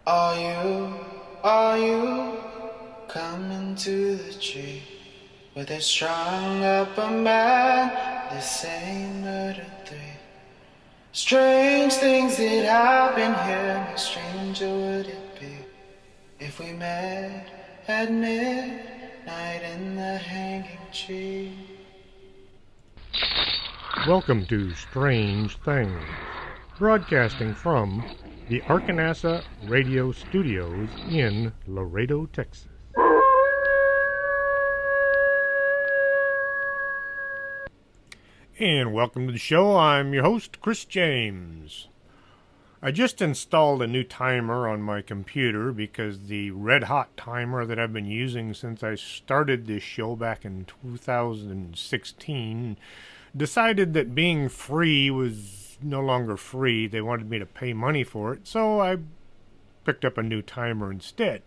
Are you coming to the tree where they strung up a man? They say murder three. Strange things that happen here. How stranger would it be if we met at midnight in the hanging tree? Welcome to Strange Things, broadcasting from the Arkanasa Radio Studios in Laredo, Texas. And welcome to the show. I'm your host, Chris James. I just installed a new timer on my computer because the red hot timer that I've been using since I started this show back in 2016 decided that being free was no longer free. They wanted me to pay money for it, so I picked up a new timer instead.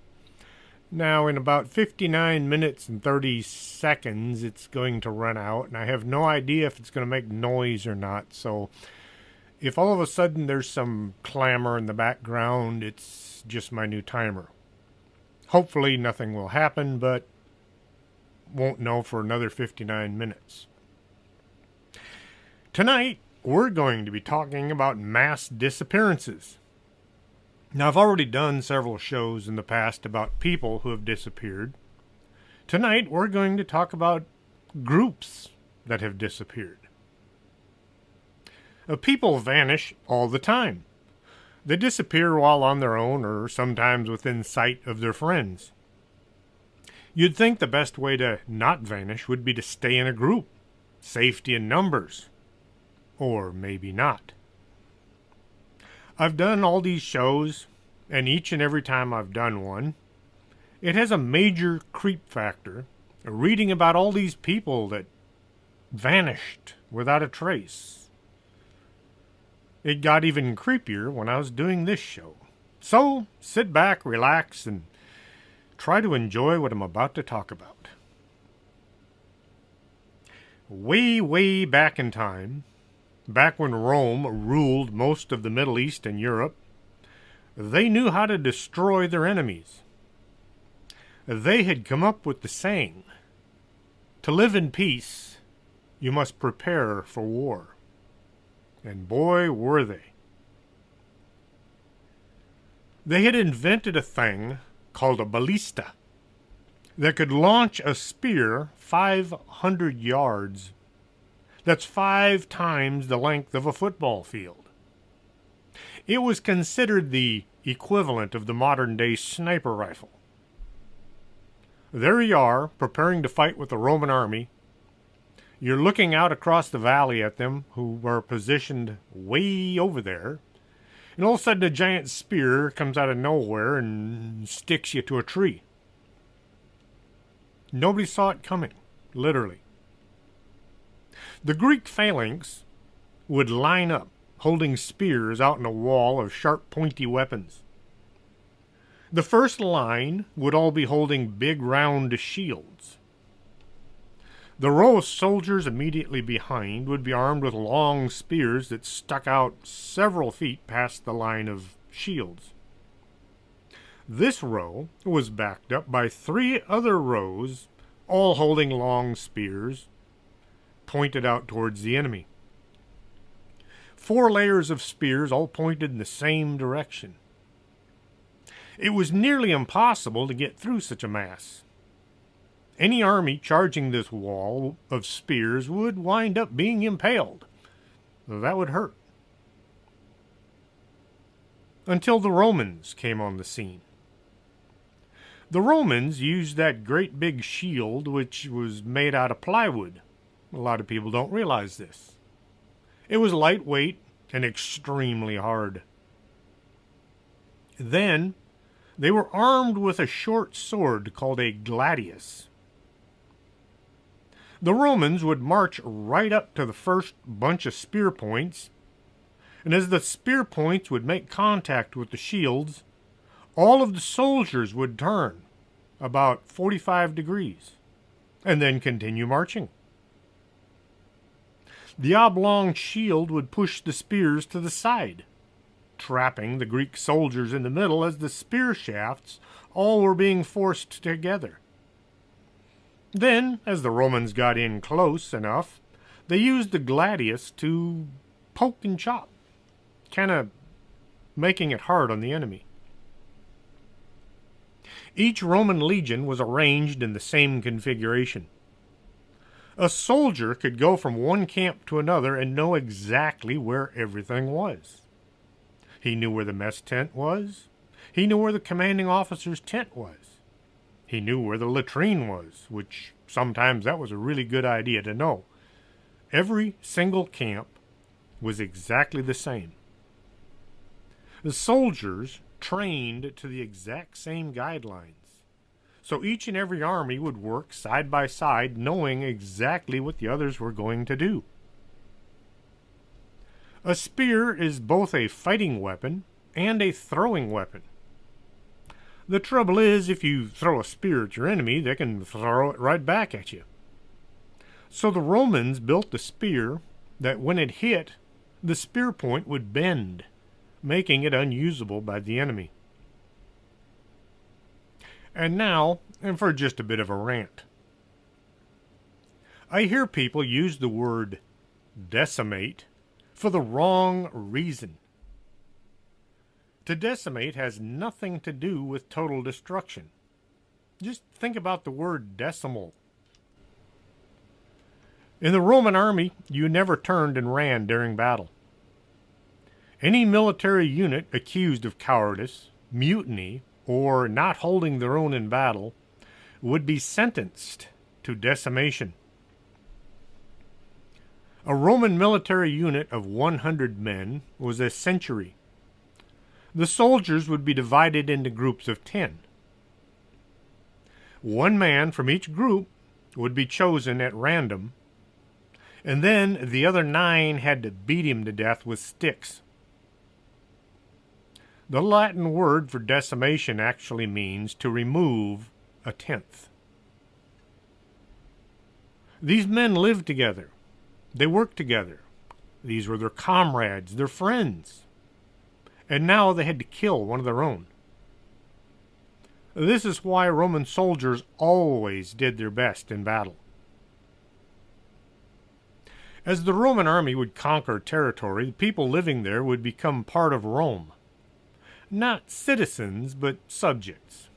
Now, in about 59 minutes and 30 seconds, it's going to run out, and I have no idea if it's going to make noise or not. So, if all of a sudden there's some clamor in the background, it's just my new timer. Hopefully nothing will happen, but won't know for another 59 minutes. Tonight, we're going to be talking about mass disappearances. Now, I've already done several shows in the past about people who have disappeared. Tonight, we're going to talk about groups that have disappeared. People vanish all the time. They disappear while on their own or sometimes within sight of their friends. You'd think the best way to not vanish would be to stay in a group. Safety in numbers. Or maybe not. I've done all these shows, and each and every time I've done one, it has a major creep factor, reading about all these people that vanished without a trace. It got even creepier when I was doing this show. So, sit back, relax, and try to enjoy what I'm about to talk about. Way, way back in time, back when Rome ruled most of the Middle East and Europe, they knew how to destroy their enemies. They had come up with the saying, "To live in peace, you must prepare for war." And boy, were they. They had invented a thing called a ballista that could launch a spear 500 yards. That's 5 times the length of a football field. It was considered the equivalent of the modern-day sniper rifle. There you are, preparing to fight with the Roman army. You're looking out across the valley at them, who were positioned way over there, and all of a sudden a giant spear comes out of nowhere and sticks you to a tree. Nobody saw it coming, literally. The Greek phalanx would line up, holding spears out in a wall of sharp, pointy weapons. The first line would all be holding big, round shields. The row of soldiers immediately behind would be armed with long spears that stuck out several feet past the line of shields. This row was backed up by 3 other rows, all holding long spears, pointed out towards the enemy. 4 layers of spears all pointed in the same direction. It was nearly impossible to get through such a mass. Any army charging this wall of spears would wind up being impaled. That would hurt. Until the Romans came on the scene. The Romans used that great big shield which was made out of plywood. A lot of people don't realize this. It was lightweight and extremely hard. Then, they were armed with a short sword called a gladius. The Romans would march right up to the first bunch of spear points, and as the spear points would make contact with the shields, all of the soldiers would turn about 45 degrees and then continue marching. The oblong shield would push the spears to the side, trapping the Greek soldiers in the middle as the spear shafts all were being forced together. Then, as the Romans got in close enough, they used the gladius to poke and chop, kind of making it hard on the enemy. Each Roman legion was arranged in the same configuration. A soldier could go from one camp to another and know exactly where everything was. He knew where the mess tent was. He knew where the commanding officer's tent was. He knew where the latrine was, which sometimes that was a really good idea to know. Every single camp was exactly the same. The soldiers trained to the exact same guidelines. So each and every army would work side by side, knowing exactly what the others were going to do. A spear is both a fighting weapon and a throwing weapon. The trouble is, if you throw a spear at your enemy, they can throw it right back at you. So the Romans built a spear that when it hit, the spear point would bend, making it unusable by the enemy. And now, and for just a bit of a rant. I hear people use the word decimate for the wrong reason. To decimate has nothing to do with total destruction. Just think about the word decimal. In the Roman army, you never turned and ran during battle. Any military unit accused of cowardice, mutiny, or not holding their own in battle would be sentenced to decimation. A Roman military unit of 100 men was a century. The soldiers would be divided into groups of 10. One man from each group would be chosen at random, and then the other 9 had to beat him to death with sticks. The Latin word for decimation actually means to remove a tenth. These men lived together. They worked together. These were their comrades, their friends. And now they had to kill one of their own. This is why Roman soldiers always did their best in battle. As the Roman army would conquer territory, the people living there would become part of Rome. Not citizens, but subjects.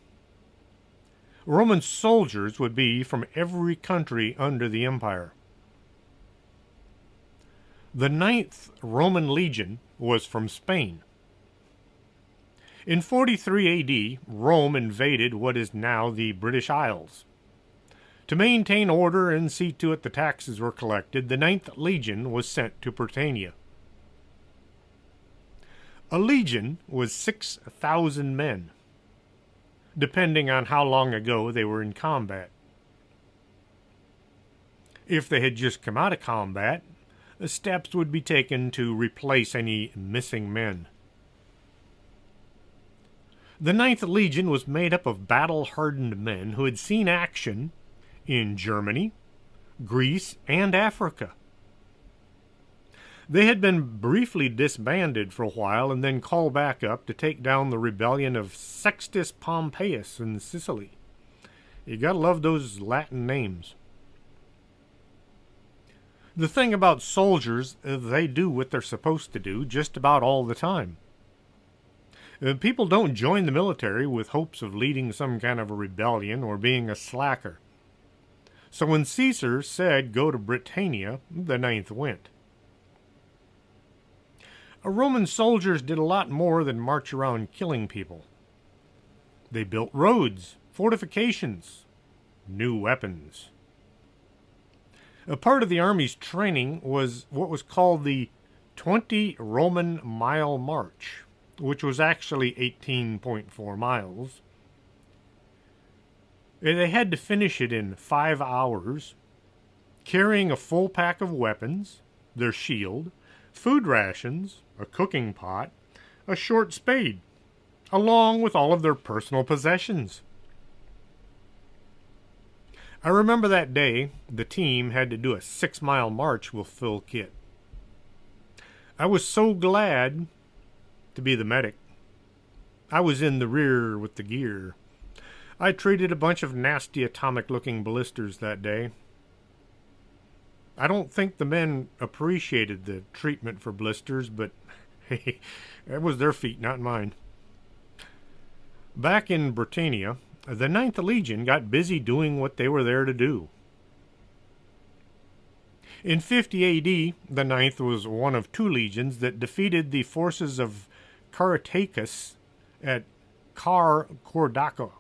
Roman soldiers would be from every country under the empire. The 9th Roman legion was from Spain. In 43 AD, Rome invaded what is now the British Isles. To maintain order and see to it the taxes were collected, the 9th Legion was sent to Britannia. A legion was 6,000 men, depending on how long ago they were in combat. If they had just come out of combat, steps would be taken to replace any missing men. The 9th Legion was made up of battle-hardened men who had seen action in Germany, Greece, and Africa. They had been briefly disbanded for a while and then called back up to take down the rebellion of Sextus Pompeius in Sicily. You gotta love those Latin names. The thing about soldiers, they do what they're supposed to do just about all the time. People don't join the military with hopes of leading some kind of a rebellion or being a slacker. So when Caesar said go to Britannia, the 9th went. Roman soldiers did a lot more than march around killing people. They built roads, fortifications, new weapons. A part of the army's training was what was called the 20 Roman Mile March, which was actually 18.4 miles. They had to finish it in 5 hours, carrying a full pack of weapons, their shield, food rations, a cooking pot, a short spade, along with all of their personal possessions. I remember that day the team had to do a 6-mile march with full kit. I was so glad to be the medic. I was in the rear with the gear. I treated a bunch of nasty atomic-looking blisters that day. I don't think the men appreciated the treatment for blisters, but hey, it was their feet, not mine. Back in Britannia, the Ninth Legion got busy doing what they were there to do. In 50 A.D., the Ninth was one of two legions that defeated the forces of Caratacus at Caradoc.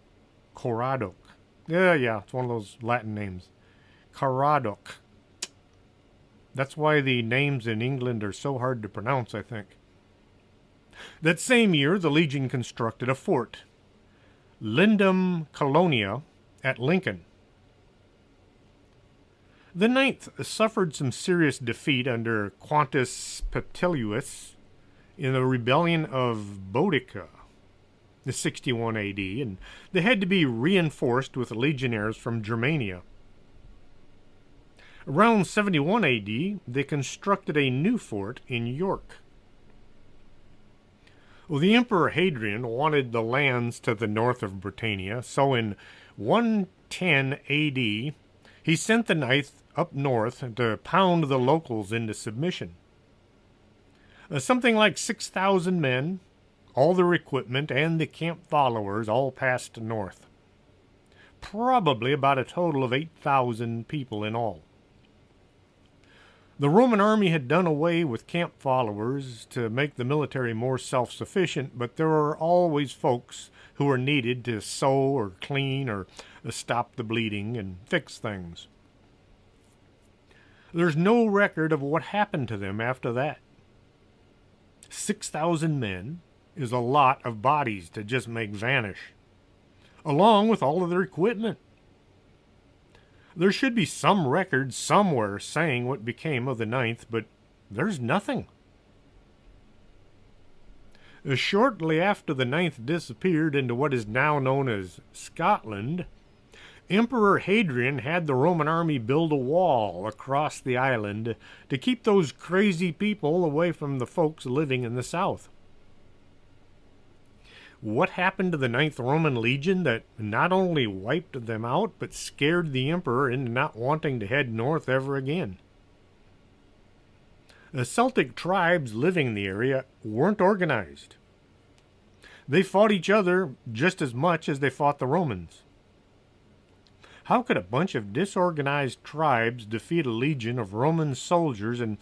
Yeah, it's one of those Latin names. Caradoc. That's why the names in England are so hard to pronounce, I think. That same year, the Legion constructed a fort, Lindum Colonia, at Lincoln. The Ninth suffered some serious defeat under Quintus Petilius in the rebellion of Boudicca, the 61 AD, and they had to be reinforced with legionnaires from Germania. Around 71 AD, they constructed a new fort in York. Well, the Emperor Hadrian wanted the lands to the north of Britannia, so in 110 AD, he sent the Ninth up north to pound the locals into submission. Something like 6,000 men, all their equipment, and the camp followers all passed north. Probably about a total of 8,000 people in all. The Roman army had done away with camp followers to make the military more self-sufficient, but there were always folks who were needed to sew or clean or stop the bleeding and fix things. There's no record of what happened to them after that. 6,000 men is a lot of bodies to just make vanish, along with all of their equipment. There should be some record somewhere saying what became of the Ninth, but there's nothing. Shortly after the Ninth disappeared into what is now known as Scotland, Emperor Hadrian had the Roman army build a wall across the island to keep those crazy people away from the folks living in the south. What happened to the Ninth Roman Legion that not only wiped them out, but scared the emperor into not wanting to head north ever again? The Celtic tribes living in the area weren't organized. They fought each other just as much as they fought the Romans. How could a bunch of disorganized tribes defeat a legion of Roman soldiers, and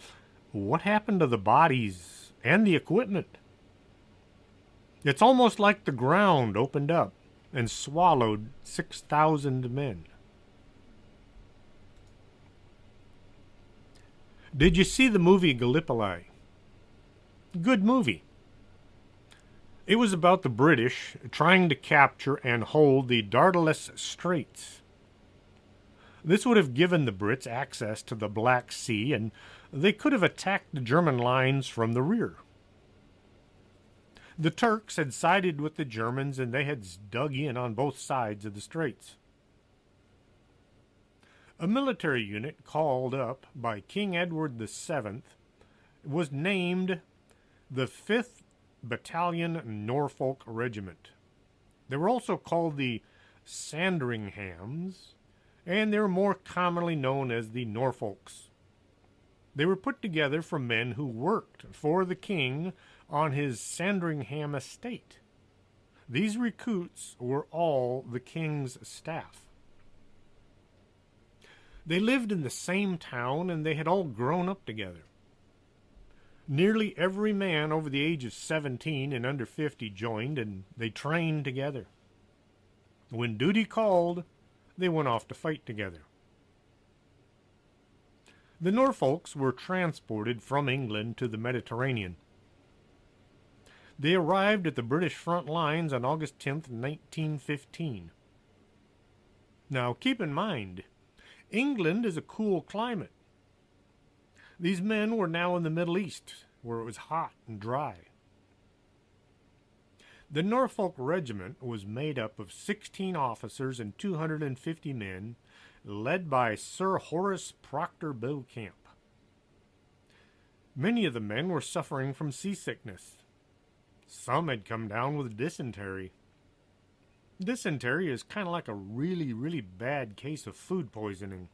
what happened to the bodies and the equipment? It's almost like the ground opened up and swallowed 6,000 men. Did you see the movie Gallipoli? Good movie. It was about the British trying to capture and hold the Dardanelles Straits. This would have given the Brits access to the Black Sea, and they could have attacked the German lines from the rear. The Turks had sided with the Germans, and they had dug in on both sides of the straits. A military unit called up by King Edward VII was named the 5th Battalion Norfolk Regiment. They were also called the Sandringhams, and they were more commonly known as the Norfolks. They were put together from men who worked for the king on his Sandringham estate. These recruits were all the king's staff. They lived in the same town, and they had all grown up together. Nearly every man over the age of 17 and under 50 joined, and they trained together. When duty called, they went off to fight together. The Norfolks were transported from England to the Mediterranean. They arrived at the British front lines on August 10th, 1915. Now, keep in mind, England is a cool climate. These men were now in the Middle East, where it was hot and dry. The Norfolk Regiment was made up of 16 officers and 250 men, led by Sir Horace Proctor Beauchamp. Many of the men were suffering from seasickness. Some had come down with dysentery. Dysentery is kind of like a really, really bad case of food poisoning.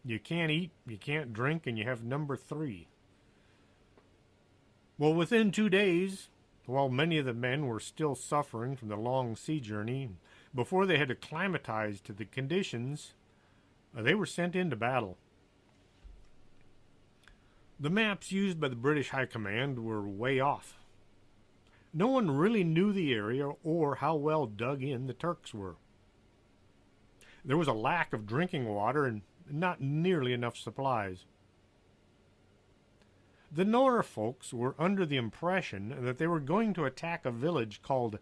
You can't eat, you can't drink, and you have number 3. Well, within 2 days, while many of the men were still suffering from the long sea journey, before they had acclimatized to the conditions, they were sent into battle. The maps used by the British High Command were way off. No one really knew the area or how well dug in the Turks were. There was a lack of drinking water and not nearly enough supplies. The Norfolks were under the impression that they were going to attack a village called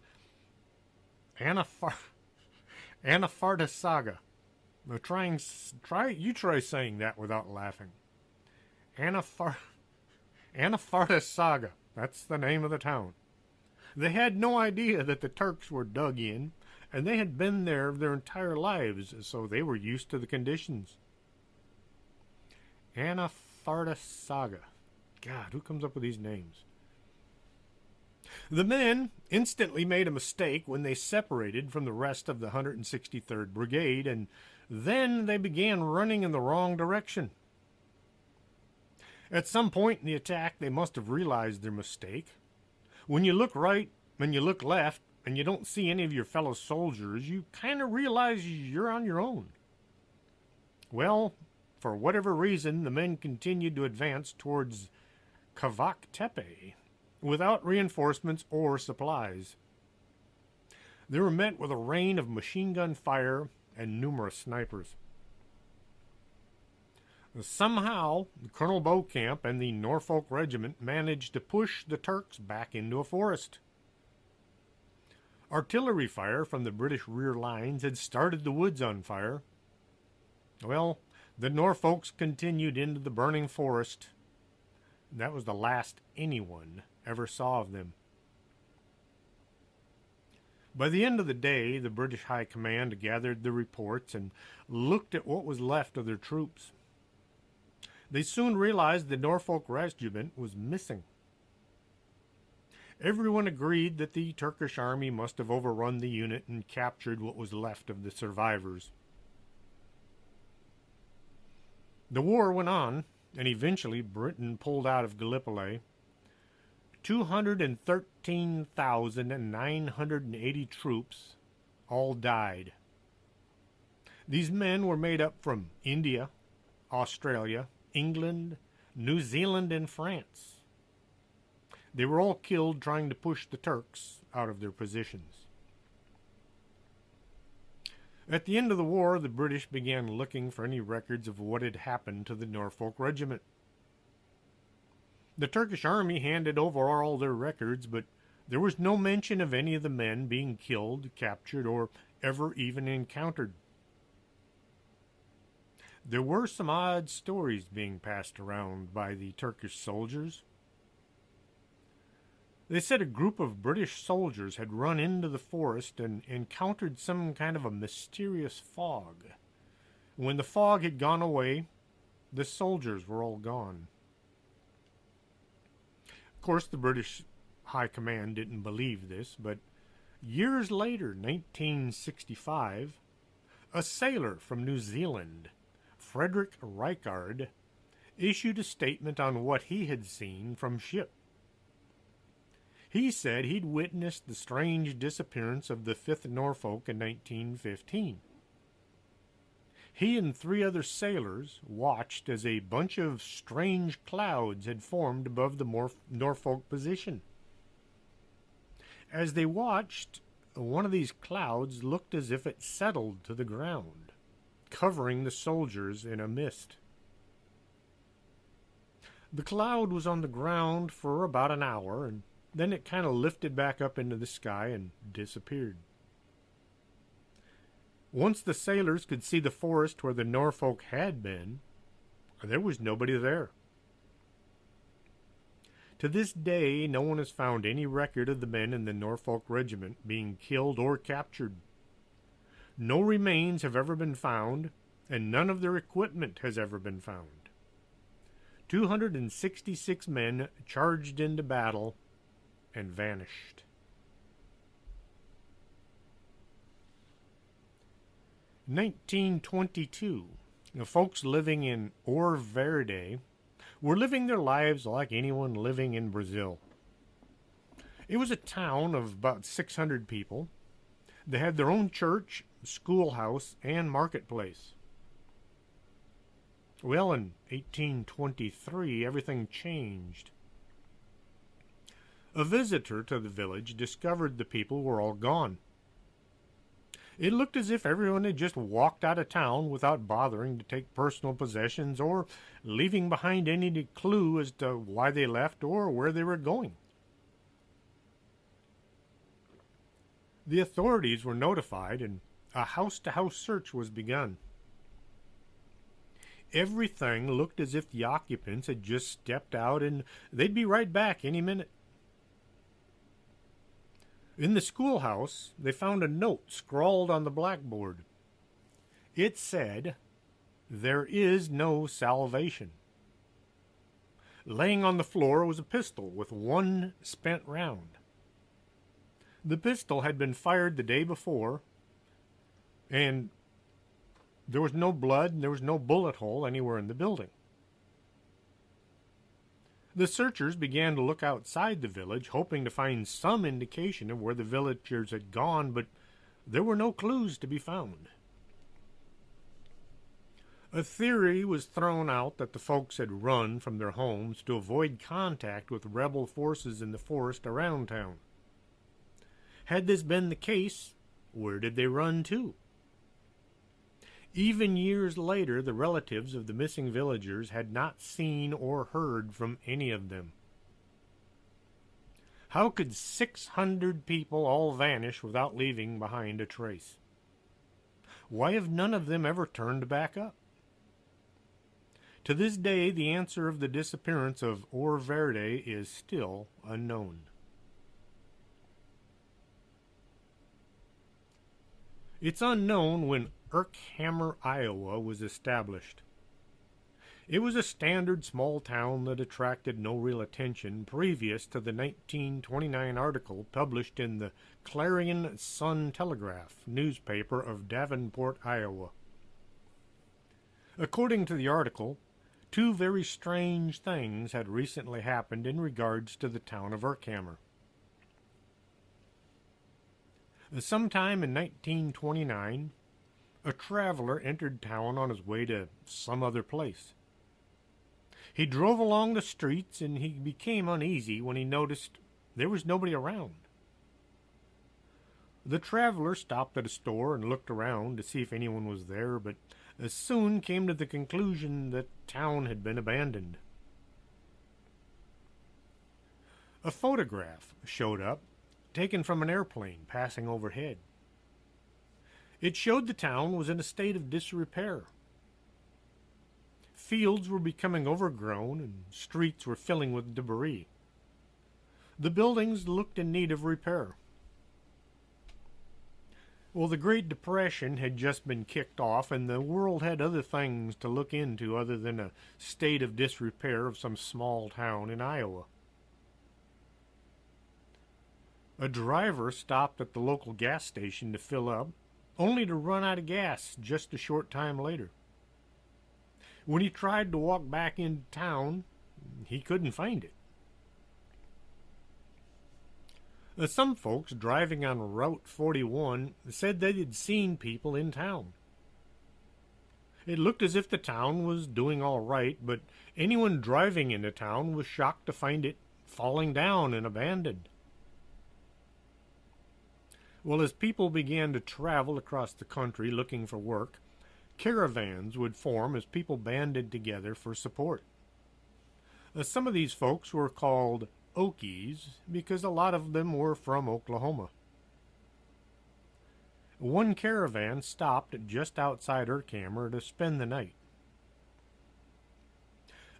Anafartasaga. Now try saying that without laughing. Anafartasaga. That's the name of the town. They had no idea that the Turks were dug in, and they had been there their entire lives, so they were used to the conditions. Anafartasaga. God, who comes up with these names? The men instantly made a mistake when they separated from the rest of the 163rd Brigade, and then they began running in the wrong direction. At some point in the attack, they must have realized their mistake. When you look right and you look left and you don't see any of your fellow soldiers, you kind of realize you're on your own. Well, for whatever reason, the men continued to advance towards Kavak Tepe without reinforcements or supplies. They were met with a rain of machine gun fire and numerous snipers. Somehow, Colonel Beaucamp and the Norfolk Regiment managed to push the Turks back into a forest. Artillery fire from the British rear lines had started the woods on fire. Well, the Norfolks continued into the burning forest. That was the last anyone ever saw of them. By the end of the day, the British High Command gathered the reports and looked at what was left of their troops. They soon realized the Norfolk Regiment was missing. Everyone agreed that the Turkish army must have overrun the unit and captured what was left of the survivors. The war went on, and eventually Britain pulled out of Gallipoli. 213,980 troops all died. These men were made up from India, Australia, England, New Zealand, and France. They were all killed trying to push the Turks out of their positions. At the end of the war, the British began looking for any records of what had happened to the Norfolk Regiment. The Turkish army handed over all their records, but there was no mention of any of the men being killed, captured, or ever even encountered. There were some odd stories being passed around by the Turkish soldiers. They said a group of British soldiers had run into the forest and encountered some kind of a mysterious fog. When the fog had gone away, the soldiers were all gone. Of course, the British High Command didn't believe this, but years later, 1965, a sailor from New Zealand, Frederick Reichard, issued a statement on what he had seen from ship. He said he'd witnessed the strange disappearance of the 5th Norfolk in 1915. He and 3 other sailors watched as a bunch of strange clouds had formed above the Norfolk position. As they watched, one of these clouds looked as if it settled to the ground, covering the soldiers in a mist. The cloud was on the ground for about an hour, and then it kind of lifted back up into the sky and disappeared. Once the sailors could see the forest where the Norfolk had been, there was nobody there. To this day, no one has found any record of the men in the Norfolk Regiment being killed or captured. No remains have ever been found, and none of their equipment has ever been found. 266 men charged into battle, and vanished. In 1922, the folks living in Ouro Verde were living their lives like anyone living in Brazil. It was a town of about 600 people. They had their own church, schoolhouse, and marketplace. Well, in 1823, everything changed. A visitor to the village discovered the people were all gone. It looked as if everyone had just walked out of town without bothering to take personal possessions or leaving behind any clue as to why they left or where they were going. The authorities were notified and a house-to-house search was begun. Everything looked as if the occupants had just stepped out and they'd be right back any minute. In the schoolhouse, they found a note scrawled on the blackboard. It said, "There is no salvation." Laying on the floor was a pistol with one spent round. The pistol had been fired the day before, and there was no blood and there was no bullet hole anywhere in the building. The searchers began to look outside the village, hoping to find some indication of where the villagers had gone, but there were no clues to be found. A theory was thrown out that the folks had run from their homes to avoid contact with rebel forces in the forest around town. Had this been the case, where did they run to? Even years later, the relatives of the missing villagers had not seen or heard from any of them. How could 600 people all vanish without leaving behind a trace? Why have none of them ever turned back up? To this day, the answer of the disappearance of Ouro Verde is still unknown. It's unknown when Herkimer, Iowa was established. It was a standard small town that attracted no real attention previous to the 1929 article published in the Clarion Sun-Telegraph newspaper of Davenport, Iowa. According to the article, two very strange things had recently happened in regards to the town of Herkimer. Sometime in 1929, a traveler entered town on his way to some other place. He drove along the streets and he became uneasy when he noticed there was nobody around. The traveler stopped at a store and looked around to see if anyone was there, but soon came to the conclusion that town had been abandoned. A photograph showed up, taken from an airplane passing overhead. It showed the town was in a state of disrepair. Fields were becoming overgrown and streets were filling with debris. The buildings looked in need of repair. Well, the Great Depression had just been kicked off and the world had other things to look into other than a state of disrepair of some small town in Iowa. A driver stopped at the local gas station to fill up, only to run out of gas just a short time later. When he tried to walk back into town, he couldn't find it. Some folks driving on Route 41 said they had seen people in town. It looked as if the town was doing all right, but anyone driving into town was shocked to find it falling down and abandoned. Well, as people began to travel across the country looking for work, caravans would form as people banded together for support. Some of these folks were called Okies because a lot of them were from Oklahoma. One caravan stopped just outside Herkimer to spend the night.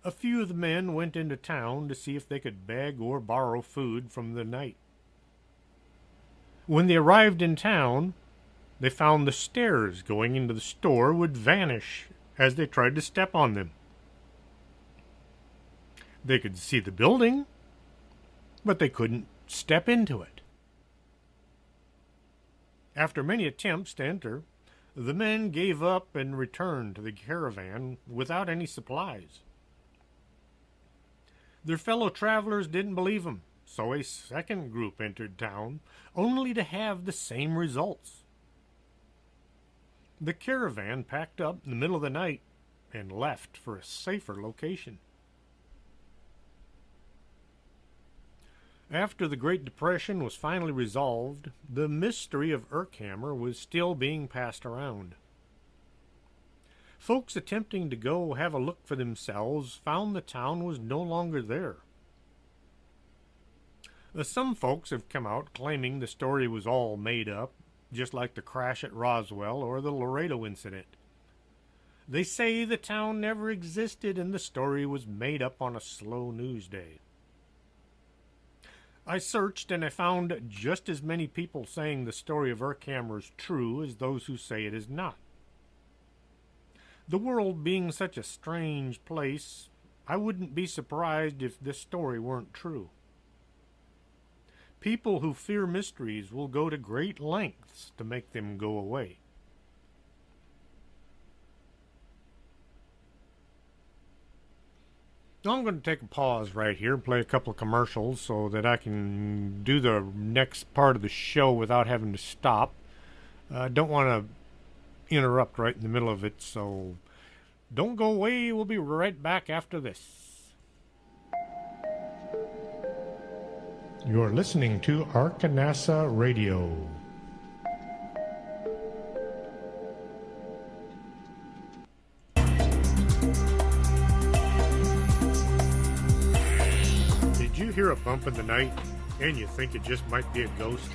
A few of the men went into town to see if they could beg or borrow food from the night. When they arrived in town, they found the stairs going into the store would vanish as they tried to step on them. They could see the building, but they couldn't step into it. After many attempts to enter, the men gave up and returned to the caravan without any supplies. Their fellow travelers didn't believe them, so a second group entered town, only to have the same results. The caravan packed up in the middle of the night and left for a safer location. After the Great Depression was finally resolved, the mystery of Urkhammer was still being passed around. Folks attempting to go have a look for themselves found the town was no longer there. Some folks have come out claiming the story was all made up, just like the crash at Roswell or the Laredo incident. They say the town never existed and the story was made up on a slow news day. I searched and I found just as many people saying the story of Urkhammer is true as those who say it is not. The world being such a strange place, I wouldn't be surprised if this story weren't true. People who fear mysteries will go to great lengths to make them go away. Now I'm going to take a pause right here and play a couple of commercials so that I can do the next part of the show without having to stop. I don't want to interrupt right in the middle of it, so don't go away. We'll be right back after this. You're listening to Arkanasa Radio. Did you hear a bump in the night and you think it just might be a ghost?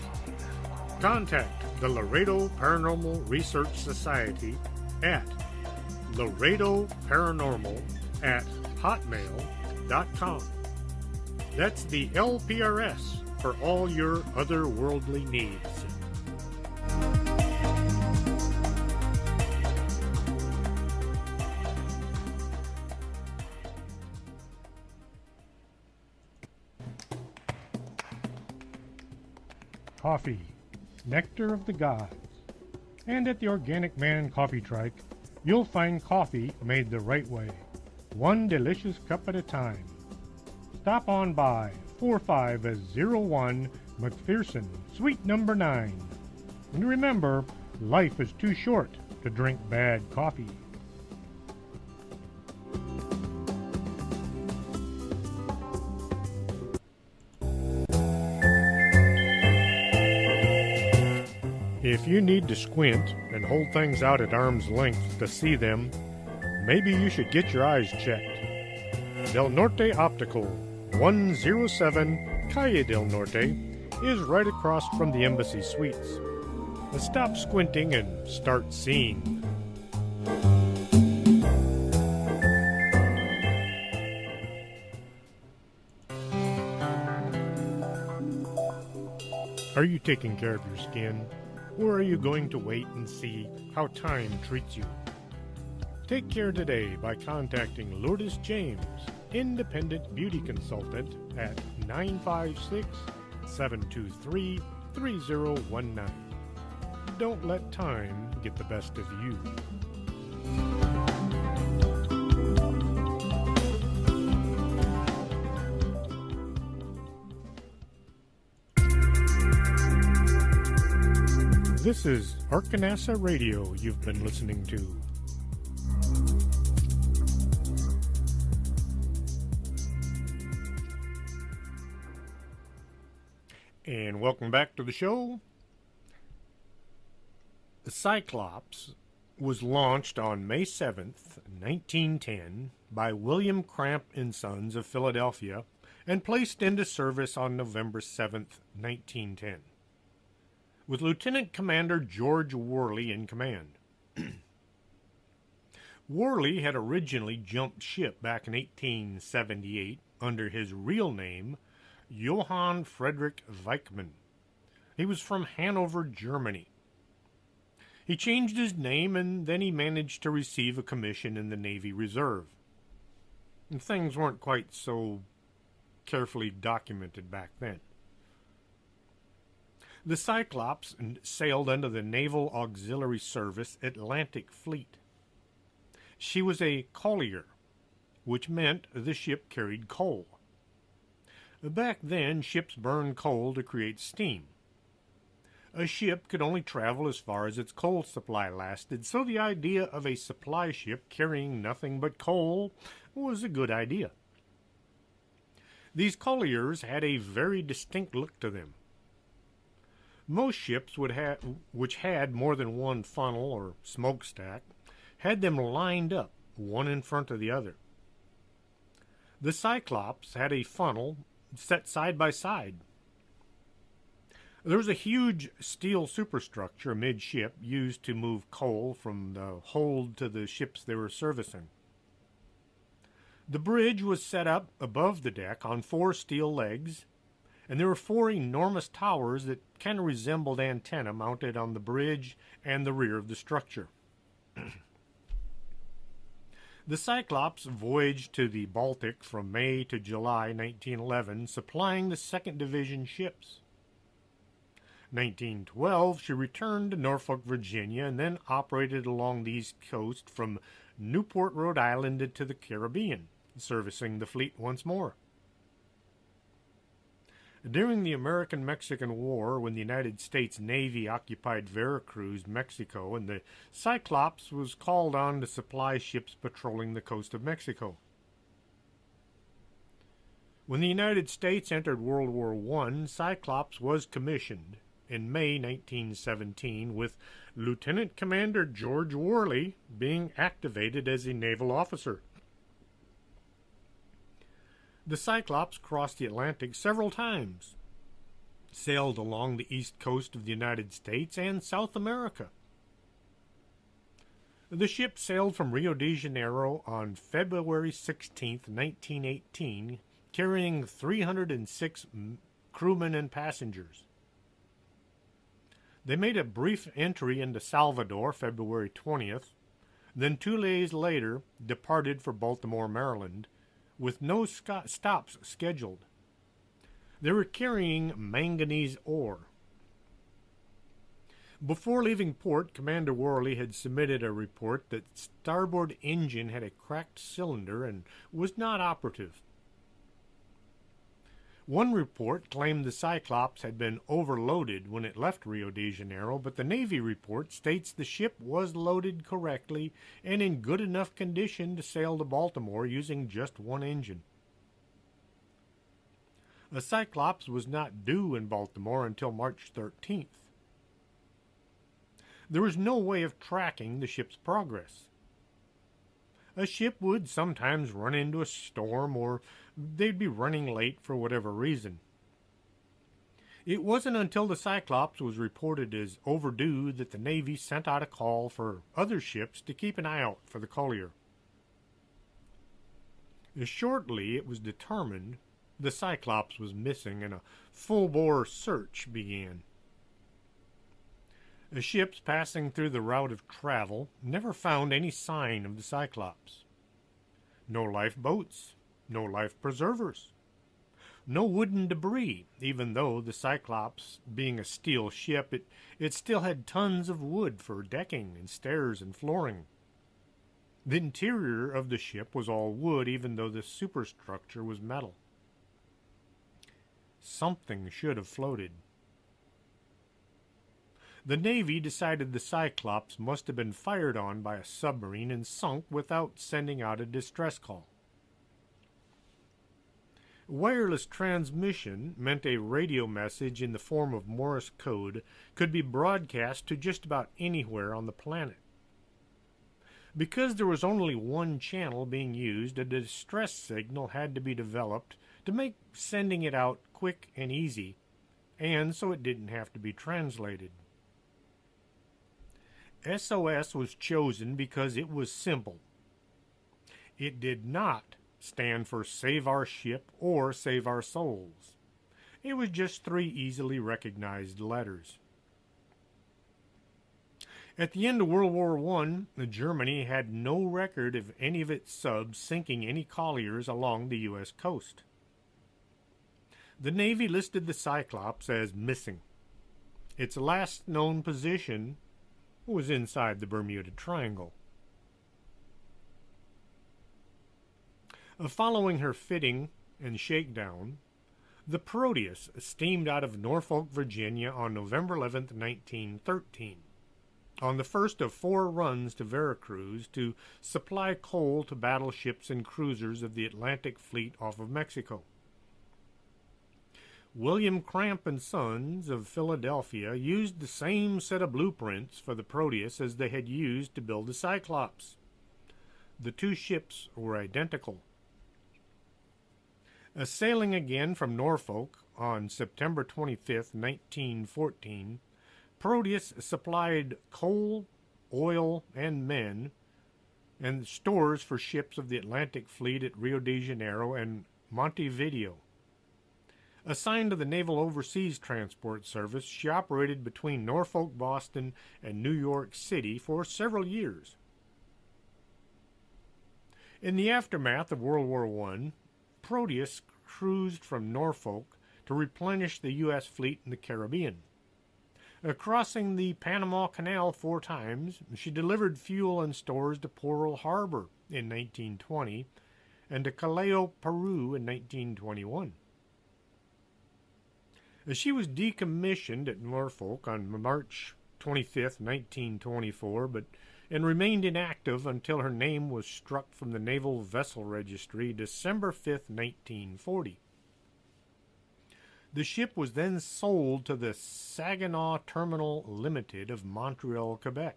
Contact the Laredo Paranormal Research Society at laredoparanormal@hotmail.com. That's the LPRS for all your otherworldly needs. Coffee, nectar of the gods. And at the Organic Man Coffee Trike, you'll find coffee made the right way, one delicious cup at a time. Stop on by 4501 McPherson, Suite number 9. And remember, life is too short to drink bad coffee. If you need to squint and hold things out at arm's length to see them, maybe you should get your eyes checked. Del Norte Optical, 107 Calle del Norte, is right across from the Embassy Suites. Stop squinting and start seeing. Are you taking care of your skin? Or are you going to wait and see how time treats you? Take care today by contacting Lourdes James, Independent Beauty Consultant, at 956-723-3019. Don't let time get the best of you. This is Arkanasa Radio you've been listening to. And welcome back to the show. The Cyclops was launched on May 7th, 1910 by William Cramp and Sons of Philadelphia and placed into service on November 7th, 1910. With Lieutenant Commander George Worley in command. Worley had originally jumped ship back in 1878 under his real name, Johann Friedrich Weichmann. He was from Hanover, Germany. He changed his name and then he managed to receive a commission in the Navy Reserve. And things weren't quite so carefully documented back then. The Cyclops sailed under the Naval Auxiliary Service Atlantic Fleet. She was a collier, which meant the ship carried coal. Back then, ships burned coal to create steam. A ship could only travel as far as its coal supply lasted, so the idea of a supply ship carrying nothing but coal was a good idea. These colliers had a very distinct look to them. Most ships which had more than one funnel or smokestack had them lined up, one in front of the other. The Cyclops had a funnel set side by side. There was a huge steel superstructure amidship used to move coal from the hold to the ships they were servicing. The bridge was set up above the deck on 4 steel legs, and there were 4 enormous towers that kind of resembled antennae mounted on the bridge and the rear of the structure. The Cyclops voyaged to the Baltic from May to July 1911, supplying the 2nd Division ships. 1912, she returned to Norfolk, Virginia, and then operated along the East Coast from Newport, Rhode Island to the Caribbean, servicing the fleet once more. During the American-Mexican War, when the United States Navy occupied Veracruz, Mexico, and the Cyclops was called on to supply ships patrolling the coast of Mexico. When the United States entered World War I, Cyclops was commissioned in May 1917, with Lieutenant Commander George Worley being activated as a naval officer. The Cyclops crossed the Atlantic several times, sailed along the east coast of the United States and South America. The ship sailed from Rio de Janeiro on February 16, 1918, carrying 306 crewmen and passengers. They made a brief entry into Salvador February 20th, then 2 days later departed for Baltimore, Maryland, with no stops scheduled. They were carrying manganese ore. Before leaving port, Commander Worley had submitted a report that starboard engine had a cracked cylinder and was not operative. One report claimed the Cyclops had been overloaded when it left Rio de Janeiro, but the Navy report states the ship was loaded correctly and in good enough condition to sail to Baltimore using just 1 engine. The Cyclops was not due in Baltimore until March 13th. There was no way of tracking the ship's progress. A ship would sometimes run into a storm, or they'd be running late for whatever reason. It wasn't until the Cyclops was reported as overdue that the Navy sent out a call for other ships to keep an eye out for the collier. Shortly, it was determined the Cyclops was missing, and a full-bore search began. The ships passing through the route of travel never found any sign of the Cyclops. No lifeboats, no life preservers, no wooden debris, even though the Cyclops, being a steel ship, it still had tons of wood for decking and stairs and flooring. The interior of the ship was all wood, even though the superstructure was metal. Something should have floated. The Navy decided the Cyclops must have been fired on by a submarine and sunk without sending out a distress call. Wireless transmission meant a radio message in the form of Morse code could be broadcast to just about anywhere on the planet. Because there was only 1 channel being used, a distress signal had to be developed to make sending it out quick and easy, and so it didn't have to be translated. SOS was chosen because it was simple. It did not stand for Save Our Ship or Save Our Souls. It was just 3 easily recognized letters. At the end of World War I, Germany had no record of any of its subs sinking any colliers along the U.S. coast. The Navy listed the Cyclops as missing. Its last known position was inside the Bermuda Triangle. Following her fitting and shakedown, the Proteus steamed out of Norfolk, Virginia on November 11, 1913, on the first of 4 runs to Veracruz to supply coal to battleships and cruisers of the Atlantic Fleet off of Mexico. William Cramp and Sons of Philadelphia used the same set of blueprints for the Proteus as they had used to build the Cyclops. The 2 ships were identical. Sailing again from Norfolk on September 25, 1914, Proteus supplied coal, oil, and men, and stores for ships of the Atlantic Fleet at Rio de Janeiro and Montevideo. Assigned to the Naval Overseas Transport Service, she operated between Norfolk, Boston, and New York City for several years. In the aftermath of World War I, Proteus cruised from Norfolk to replenish the U.S. fleet in the Caribbean. Crossing the Panama Canal 4 times, she delivered fuel and stores to Pearl Harbor in 1920 and to Callao, Peru in 1921. She was decommissioned at Norfolk on March 25, 1924, and remained inactive until her name was struck from the Naval Vessel Registry December 5, 1940. The ship was then sold to the Saginaw Terminal Limited of Montreal, Quebec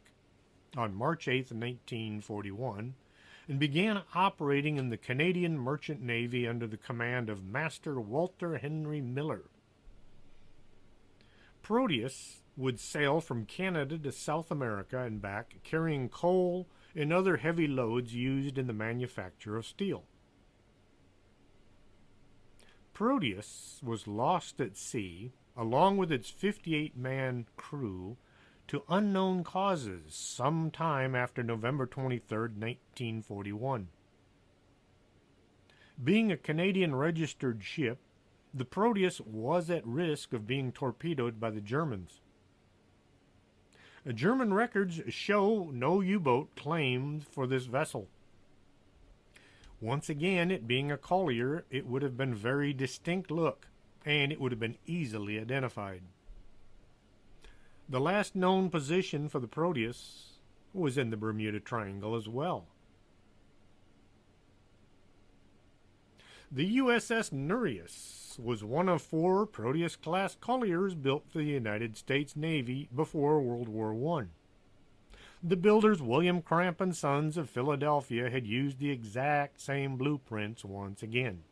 on March 8, 1941, and began operating in the Canadian Merchant Navy under the command of Master Walter Henry Miller. Proteus would sail from Canada to South America and back, carrying coal and other heavy loads used in the manufacture of steel. Proteus was lost at sea, along with its 58-man crew, to unknown causes sometime after November 23, 1941. Being a Canadian registered ship, the Proteus was at risk of being torpedoed by the Germans. German records show no U-boat claimed for this vessel. Once again, it being a collier, it would have been very distinct look, and it would have been easily identified. The last known position for the Proteus was in the Bermuda Triangle as well. The USS Nereus was one of 4 Proteus-class colliers built for the United States Navy before World War I. The builders William Cramp and Sons of Philadelphia had used the exact same blueprints once again.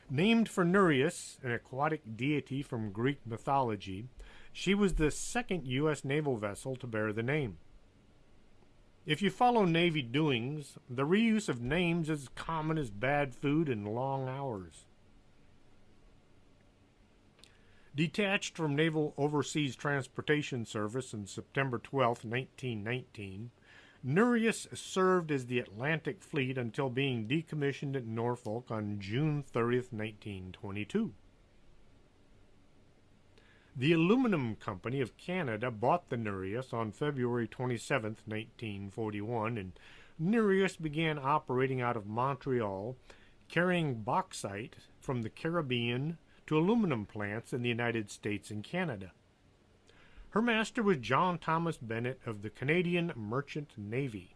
Named for Nereus, an aquatic deity from Greek mythology, she was the 2nd U.S. naval vessel to bear the name. If you follow Navy doings, the reuse of names is as common as bad food and long hours. Detached from Naval Overseas Transportation Service on September 12, 1919, Nereus served as the Atlantic Fleet until being decommissioned at Norfolk on June 30, 1922. The Aluminum Company of Canada bought the Nereus on February 27, 1941, and Nereus began operating out of Montreal, carrying bauxite from the Caribbean to aluminum plants in the United States and Canada. Her master was John Thomas Bennett of the Canadian Merchant Navy.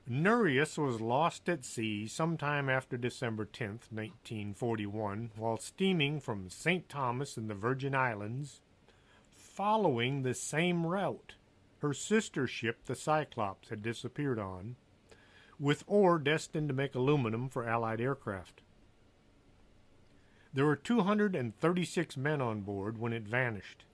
Nereus was lost at sea sometime after December 10, 1941, while steaming from St. Thomas in the Virgin Islands, following the same route her sister ship, the Cyclops, had disappeared on, with ore destined to make aluminum for Allied aircraft. There were 236 men on board when it vanished.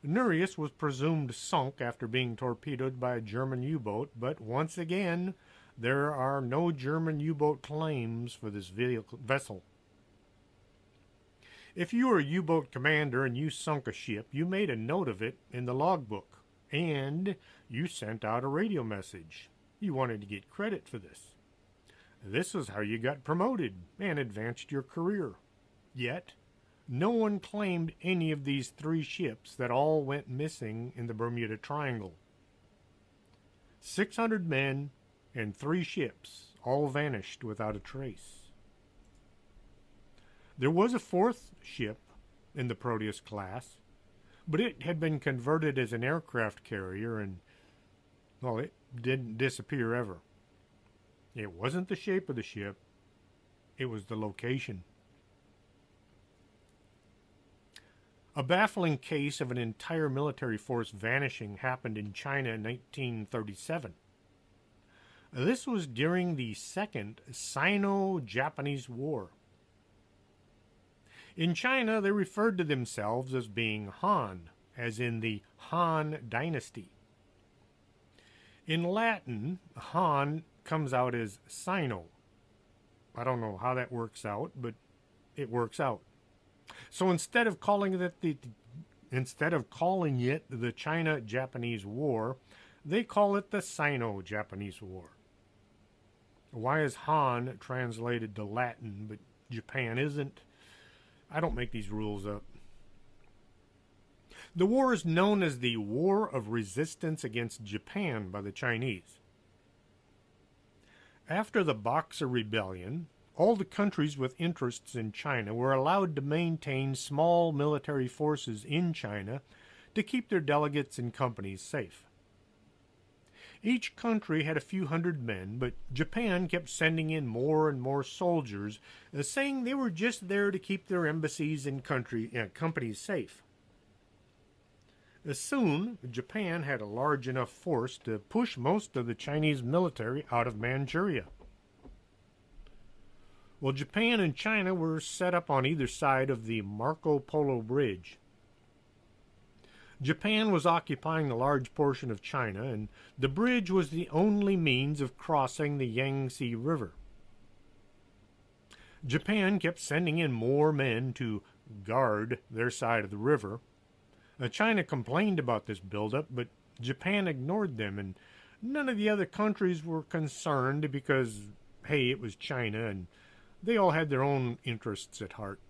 Nereus was presumed sunk after being torpedoed by a German U-boat, but once again, there are no German U-boat claims for this vessel. If you were a U-boat commander and you sunk a ship, you made a note of it in the logbook, and you sent out a radio message. You wanted to get credit for this. This is how you got promoted and advanced your career. Yet, no one claimed any of these 3 ships that all went missing in the Bermuda Triangle. 600 men and 3 ships all vanished without a trace. There was a 4th ship in the Proteus class, but it had been converted as an aircraft carrier and, well, it didn't disappear ever. It wasn't the shape of the ship, it was the location. A baffling case of an entire military force vanishing happened in China in 1937. This was during the Second Sino-Japanese War. In China, they referred to themselves as being Han, as in the Han Dynasty. In Latin, Han comes out as Sino. I don't know how that works out, but it works out. So instead of calling it the China-Japanese War, they call it the Sino-Japanese War. Why is Han translated to Latin, but Japan isn't? I don't make these rules up. The war is known as the War of Resistance against Japan by the Chinese. After the Boxer Rebellion, all the countries with interests in China were allowed to maintain small military forces in China to keep their delegates and companies safe. Each country had a few hundred men, but Japan kept sending in more and more soldiers, saying they were just there to keep their embassies and companies safe. Soon, Japan had a large enough force to push most of the Chinese military out of Manchuria. Well, Japan and China were set up on either side of the Marco Polo Bridge. Japan was occupying a large portion of China, and the bridge was the only means of crossing the Yangtze River. Japan kept sending in more men to guard their side of the river. China complained about this buildup, but Japan ignored them, and none of the other countries were concerned because, hey, it was China, and they all had their own interests at heart.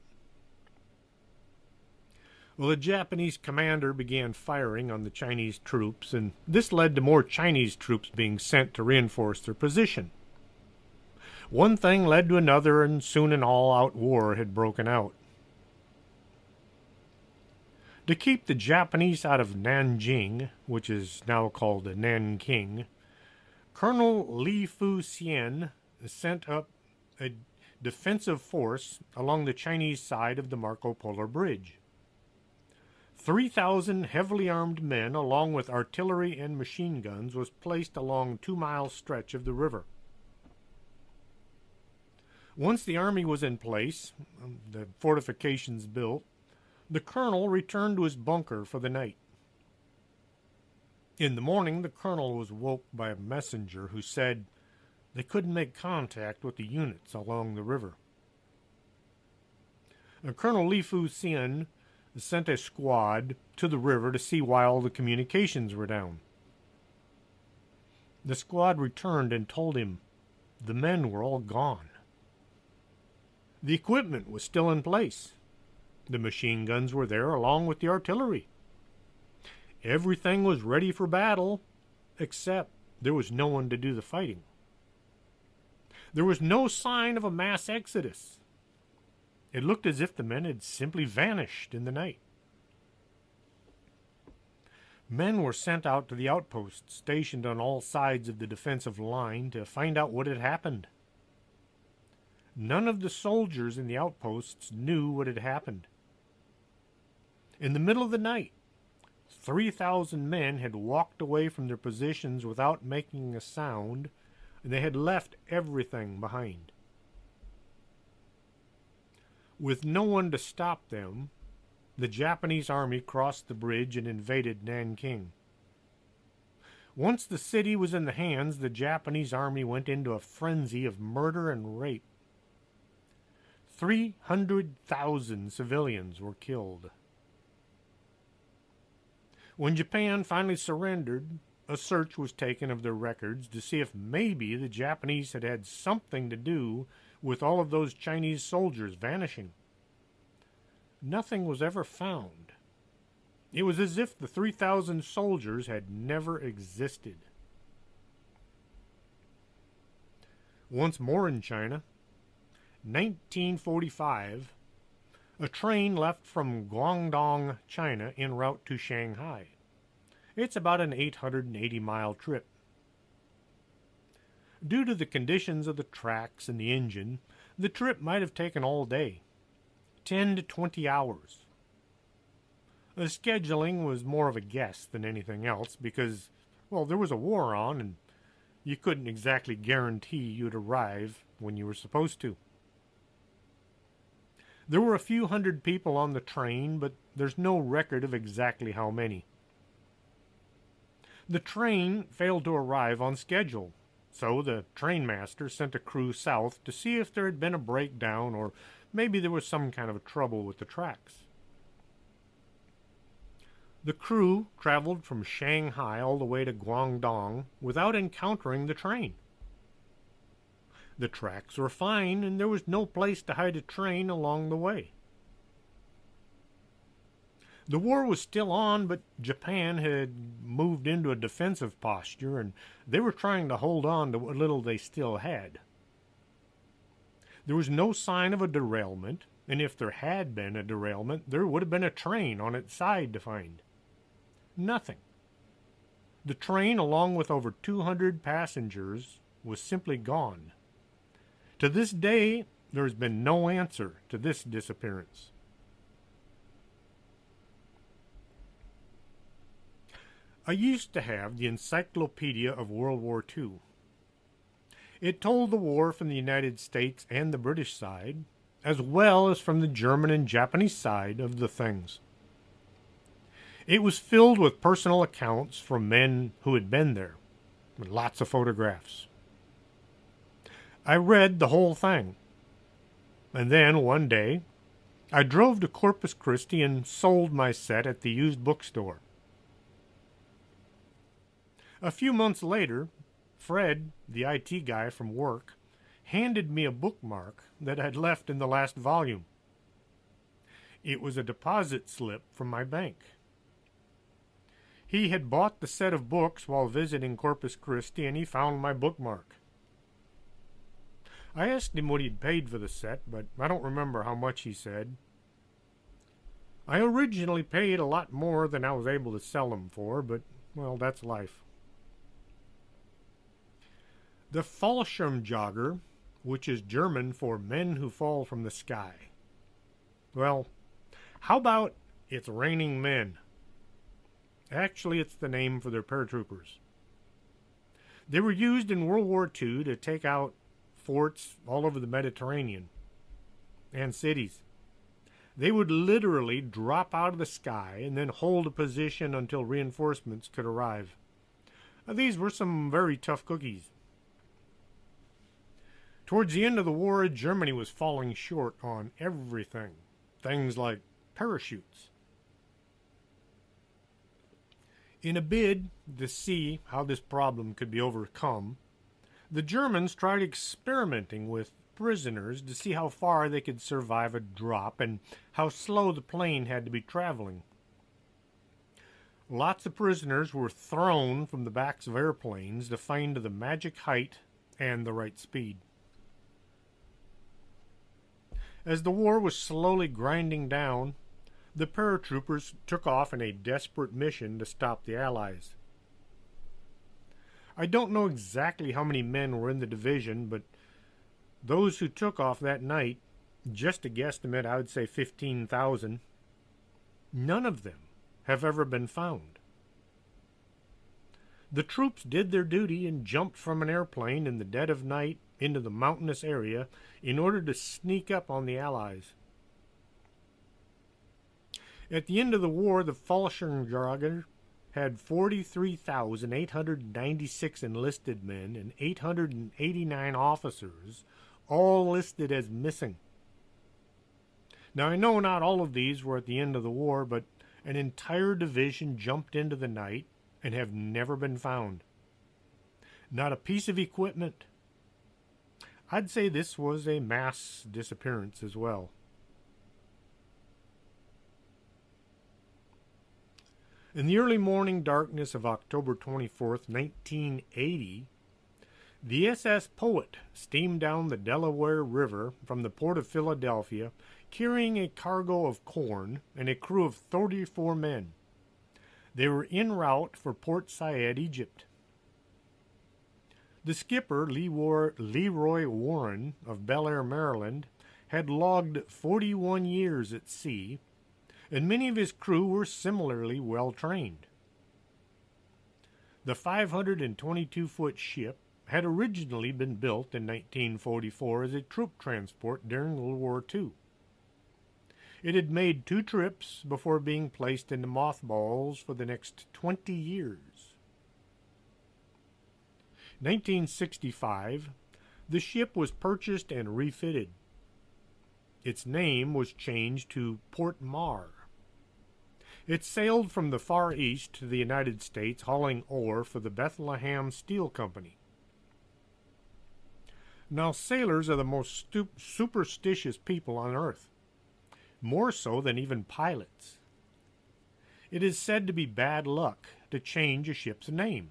Well, the Japanese commander began firing on the Chinese troops, and this led to more Chinese troops being sent to reinforce their position. One thing led to another, and soon an all-out war had broken out. To keep the Japanese out of Nanjing, which is now called Nanking, Colonel Li Fu-hsien sent up a defensive force along the Chinese side of the Marco Polo Bridge. 3,000 heavily armed men, along with artillery and machine guns, was placed along a 2-mile stretch of the river. Once the army was in place, the fortifications built, the colonel returned to his bunker for the night. In the morning, the colonel was woke by a messenger who said they couldn't make contact with the units along the river. Colonel Li Fu-hsien sent a squad to the river to see why all the communications were down. The squad returned and told him the men were all gone. The equipment was still in place. The machine guns were there along with the artillery. Everything was ready for battle, except there was no one to do the fighting. There was no sign of a mass exodus. It looked as if the men had simply vanished in the night. Men were sent out to the outposts stationed on all sides of the defensive line to find out what had happened. None of the soldiers in the outposts knew what had happened. In the middle of the night, 3,000 men had walked away from their positions without making a sound, and they had left everything behind. With no one to stop them, the Japanese army crossed the bridge and invaded Nanking. Once the city was in the hands, the Japanese army went into a frenzy of murder and rape. 300,000 civilians were killed. When Japan finally surrendered, a search was taken of their records to see if maybe the Japanese had had something to do with all of those Chinese soldiers vanishing. nothing was ever found. It was as if the 3,000 soldiers had never existed. Once more in China, 1945, a train left from Guangdong, China, en route to Shanghai. It's about an 880-mile trip. Due to the conditions of the tracks and the engine, the trip might have taken all day, 10 to 20 hours. The scheduling was more of a guess than anything else because, well, there was a war on and you couldn't exactly guarantee you'd arrive when you were supposed to. There were a few hundred people on the train, but there's no record of exactly how many. The train failed to arrive on schedule, so the trainmaster sent a crew south to see if there had been a breakdown or maybe there was some kind of trouble with the tracks. The crew traveled from Shanghai all the way to Guangdong without encountering the train. The tracks were fine and there was no place to hide a train along the way. The war was still on, but Japan had moved into a defensive posture and they were trying to hold on to what little they still had. There was no sign of a derailment, and if there had been a derailment, there would have been a train on its side to find. Nothing. The train, along with over 200 passengers, was simply gone. To this day, there has been no answer to this disappearance. I used to have the Encyclopedia of World War II. It told the war from the United States and the British side, as well as from the German and Japanese side of the things. It was filled with personal accounts from men who had been there, with lots of photographs. I read the whole thing, and then one day I drove to Corpus Christi and sold my set at the used bookstore. A few months later, Fred, the IT guy from work, handed me a bookmark that I'd left in the last volume. It was a deposit slip from my bank. He had bought the set of books while visiting Corpus Christi, and he found my bookmark. I asked him what he'd paid for the set, but I don't remember how much he said. I originally paid a lot more than I was able to sell them for, but, well, that's life. The Fallschirmjäger, which is German for men who fall from the sky. Well, how about it's raining men? Actually, it's the name for their paratroopers. They were used in World War II to take out forts all over the Mediterranean and cities. They would literally drop out of the sky and then hold a position until reinforcements could arrive. These were some very tough cookies. Towards the end of the war, Germany was falling short on everything. Things like parachutes. In a bid to see how this problem could be overcome, the Germans tried experimenting with prisoners to see how far they could survive a drop and how slow the plane had to be traveling. Lots of prisoners were thrown from the backs of airplanes to find the magic height and the right speed. As the war was slowly grinding down, the paratroopers took off in a desperate mission to stop the Allies. I don't know exactly how many men were in the division, but those who took off that night, just a guesstimate, I would say 15,000, none of them have ever been found. The troops did their duty and jumped from an airplane in the dead of night into the mountainous area in order to sneak up on the Allies. At the end of the war, the Fallschirmjäger had 43,896 enlisted men and 889 officers, all listed as missing. Now, I know not all of these were at the end of the war, but an entire division jumped into the night and have never been found. Not a piece of equipment. I'd say this was a mass disappearance as well. In the early morning darkness of October 24th, 1980, the SS Poet steamed down the Delaware River from the port of Philadelphia, carrying a cargo of corn and a crew of 34 men. They were en route for Port Said, Egypt. The skipper, Leroy Warren of Bel Air, Maryland, had logged 41 years at sea, and many of his crew were similarly well trained. The 522-foot ship had originally been built in 1944 as a troop transport during World War II. It had made 2 trips before being placed into mothballs for the next 20 years. In 1965, the ship was purchased and refitted. Its name was changed to Port Mar. It sailed from the Far East to the United States, hauling ore for the Bethlehem Steel Company. Now, sailors are the most superstitious people on earth, more so than even pilots. It is said to be bad luck to change a ship's name.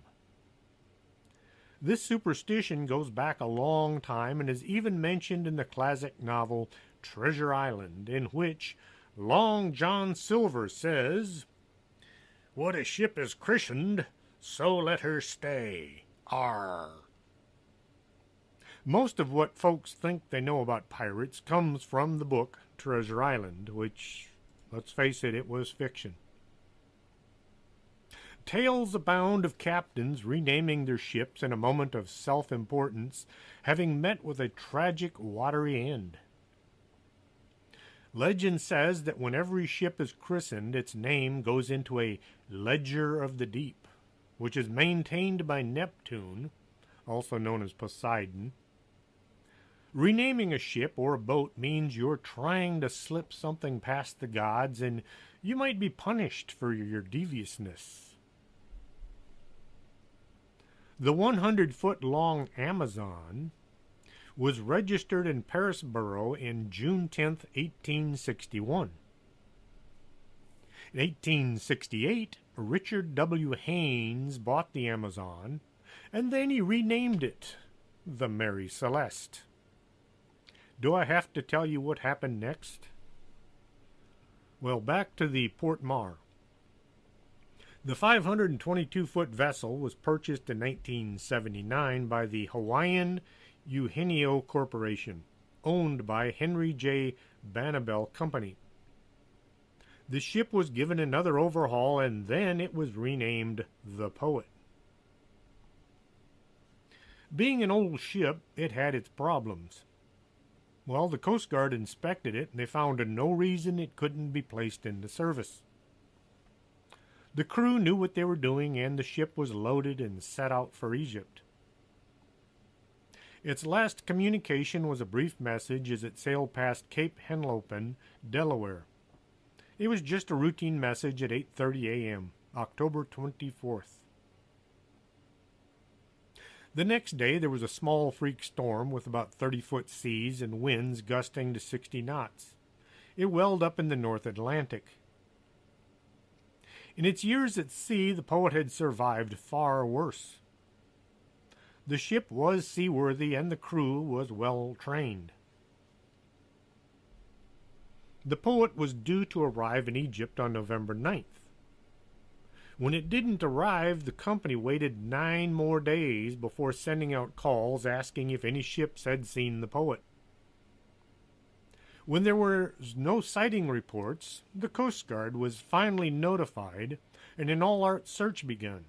This superstition goes back a long time and is even mentioned in the classic novel Treasure Island, in which Long John Silver says, "What a ship is christened, so let her stay. Arr." Most of what folks think they know about pirates comes from the book Treasure Island, which, let's face it, it was fiction. Tales abound of captains renaming their ships in a moment of self-importance, having met with a tragic watery end. Legend says that when every ship is christened, its name goes into a ledger of the deep, which is maintained by Neptune, also known as Poseidon. Renaming a ship or a boat means you're trying to slip something past the gods, and you might be punished for your deviousness. The 100-foot-long Amazon was registered in Parisboro in June 10th, 1861. In 1868, Richard W. Haynes bought the Amazon, and then he renamed it the Mary Celeste. Do I have to tell you what happened next? Well, back to the Port Mar. The 522-foot vessel was purchased in 1979 by the Hawaiian Eugenio Corporation, owned by Henry J. Bannabell Company. The ship was given another overhaul, and then it was renamed the Poet. Being an old ship, it had its problems. Well, the Coast Guard inspected it, and they found no reason it couldn't be placed into service. The crew knew what they were doing, and the ship was loaded and set out for Egypt. Its last communication was a brief message as it sailed past Cape Henlopen, Delaware. It was just a routine message at 8:30 a.m., October 24th. The next day there was a small freak storm with about 30-foot seas and winds gusting to 60 knots. It welled up in the North Atlantic. In its years at sea, the Poet had survived far worse. The ship was seaworthy and the crew was well trained. The Poet was due to arrive in Egypt on November 9th. When it didn't arrive, the company waited 9 more days before sending out calls asking if any ships had seen the Poet. When there were no sighting reports, the Coast Guard was finally notified and an all-out search begun.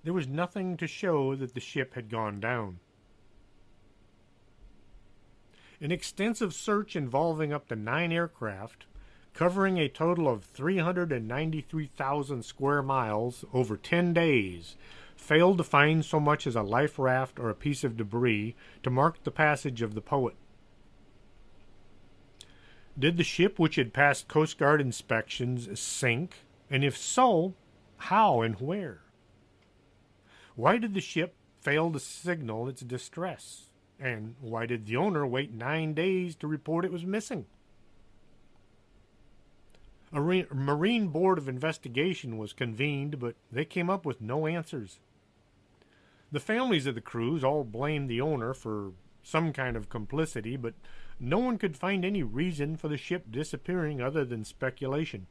There was nothing to show that the ship had gone down. An extensive search involving up to 9 aircraft, covering a total of 393,000 square miles over 10 days, failed to find so much as a life raft or a piece of debris to mark the passage of the Poet. Did the ship, which had passed Coast Guard inspections, sink? And if so, how and where? Why did the ship fail to signal its distress? And why did the owner wait 9 days to report it was missing? A Marine Board of Investigation was convened, but they came up with no answers. The families of the crews all blamed the owner for some kind of complicity, but no one could find any reason for the ship disappearing other than speculation.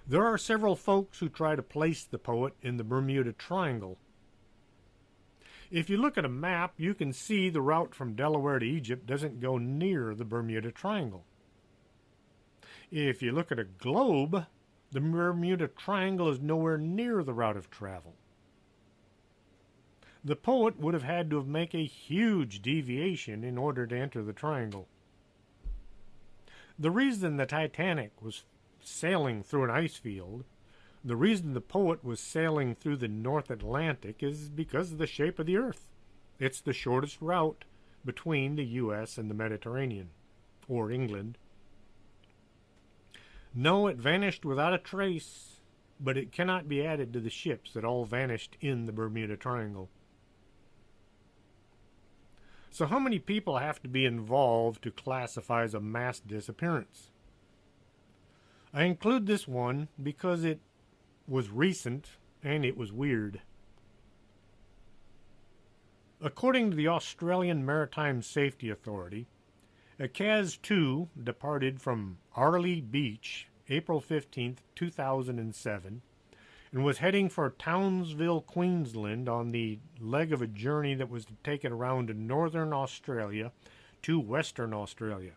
There are several folks who try to place the poet in the Bermuda Triangle. If you look at a map, you can see the route from Delaware to Egypt doesn't go near the Bermuda Triangle. If you look at a globe, the Bermuda Triangle is nowhere near the route of travel. The poet would have had to make a huge deviation in order to enter the triangle. The reason the Titanic was sailing through an ice field, the reason the poet was sailing through the North Atlantic is because of the shape of the Earth. It's the shortest route between the U.S. and the Mediterranean, or England. No, it vanished without a trace, but it cannot be added to the ships that all vanished in the Bermuda Triangle. So how many people have to be involved to classify as a mass disappearance? I include this one because it was recent and it was weird. According to the Australian Maritime Safety Authority, a CAS 2 departed from Arley Beach April 15, 2007, and was heading for Townsville, Queensland on the leg of a journey that was to take it around northern Australia to Western Australia.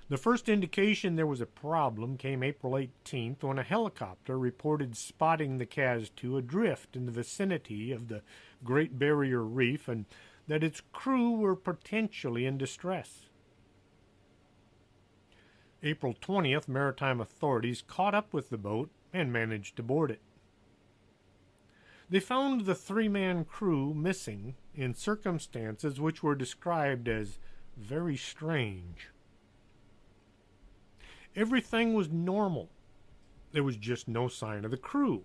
The first indication there was a problem came April 18th when a helicopter reported spotting the CAS 2 adrift in the vicinity of the Great Barrier Reef and that its crew were potentially in distress. April 20th, maritime authorities caught up with the boat and managed to board it. They found the three-man crew missing in circumstances which were described as very strange. Everything was normal. There was just no sign of the crew.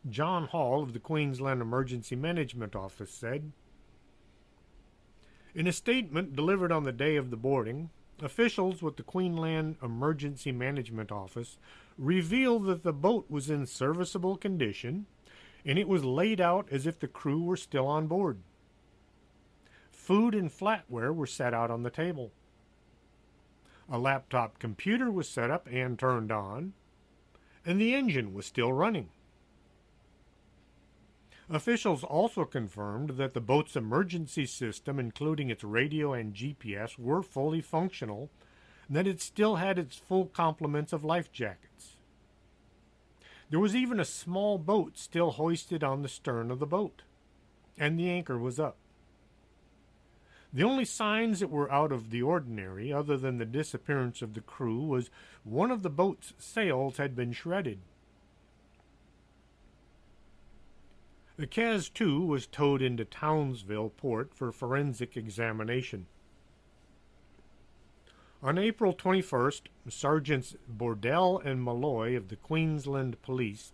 John Hall of the Queensland Emergency Management Office said, in a statement delivered on the day of the boarding, officials with the Queensland Emergency Management Office revealed that the boat was in serviceable condition and it was laid out as if the crew were still on board. Food and flatware were set out on the table. A laptop computer was set up and turned on, and the engine was still running. Officials also confirmed that the boat's emergency system, including its radio and GPS, were fully functional, and that it still had its full complement of life jackets. There was even a small boat still hoisted on the stern of the boat, and the anchor was up. The only signs that were out of the ordinary, other than the disappearance of the crew, was one of the boat's sails had been shredded. The CAS 2 was towed into Townsville port for forensic examination. On April 21st, Sergeants Bordell and Malloy of the Queensland Police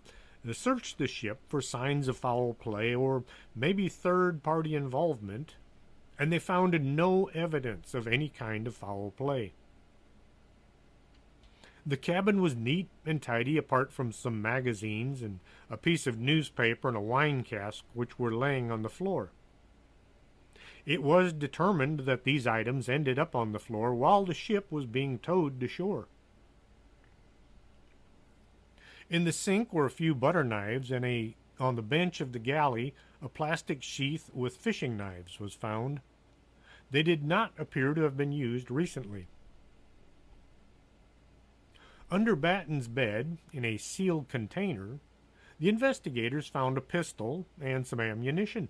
searched the ship for signs of foul play or maybe third-party involvement, and they found no evidence of any kind of foul play. The cabin was neat and tidy apart from some magazines and a piece of newspaper and a wine cask which were laying on the floor. It was determined that these items ended up on the floor while the ship was being towed to shore. In the sink were a few butter knives, and on the bench of the galley a plastic sheath with fishing knives was found. They did not appear to have been used recently. Under Batten's bed, in a sealed container, the investigators found a pistol and some ammunition.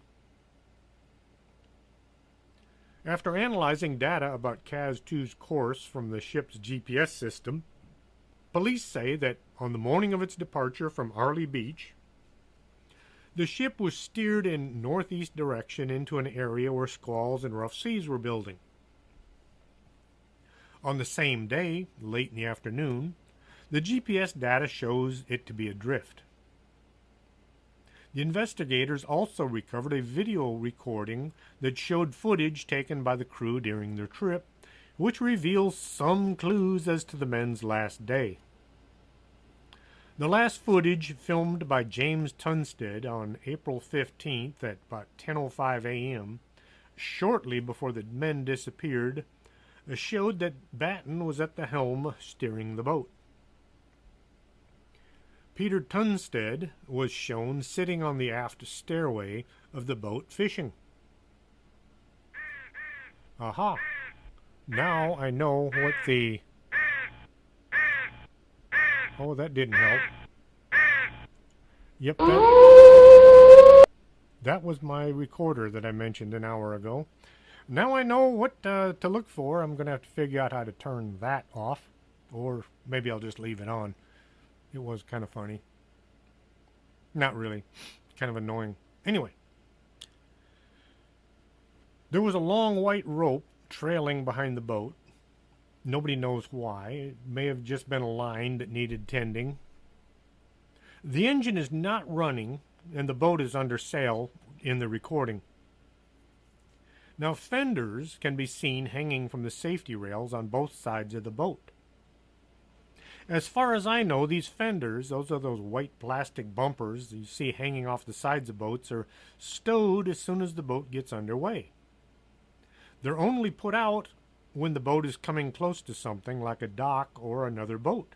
After analyzing data about CAS 2's course from the ship's GPS system, police say that on the morning of its departure from Arley Beach, the ship was steered in northeast direction into an area where squalls and rough seas were building. On the same day, late in the afternoon, the GPS data shows it to be adrift. The investigators also recovered a video recording that showed footage taken by the crew during their trip, which reveals some clues as to the men's last day. The last footage, filmed by James Tunstead on April 15th at about 10:05 a.m., shortly before the men disappeared, showed that Batten was at the helm steering the boat. Peter Tunstead was shown sitting on the aft stairway of the boat fishing. Aha! Now I know what the... Oh, that didn't help. Yep, that was my recorder that I mentioned an hour ago. Now I know what to look for. I'm going to have to figure out how to turn that off. Or maybe I'll just leave it on. It was kind of funny. Not really. Kind of annoying. Anyway. There was a long white rope trailing behind the boat. Nobody knows why. It may have just been a line that needed tending. The engine is not running, and the boat is under sail in the recording. Now, fenders can be seen hanging from the safety rails on both sides of the boat. As far as I know, these fenders, those are those white plastic bumpers you see hanging off the sides of boats, are stowed as soon as the boat gets underway. They're only put out when the boat is coming close to something like a dock or another boat.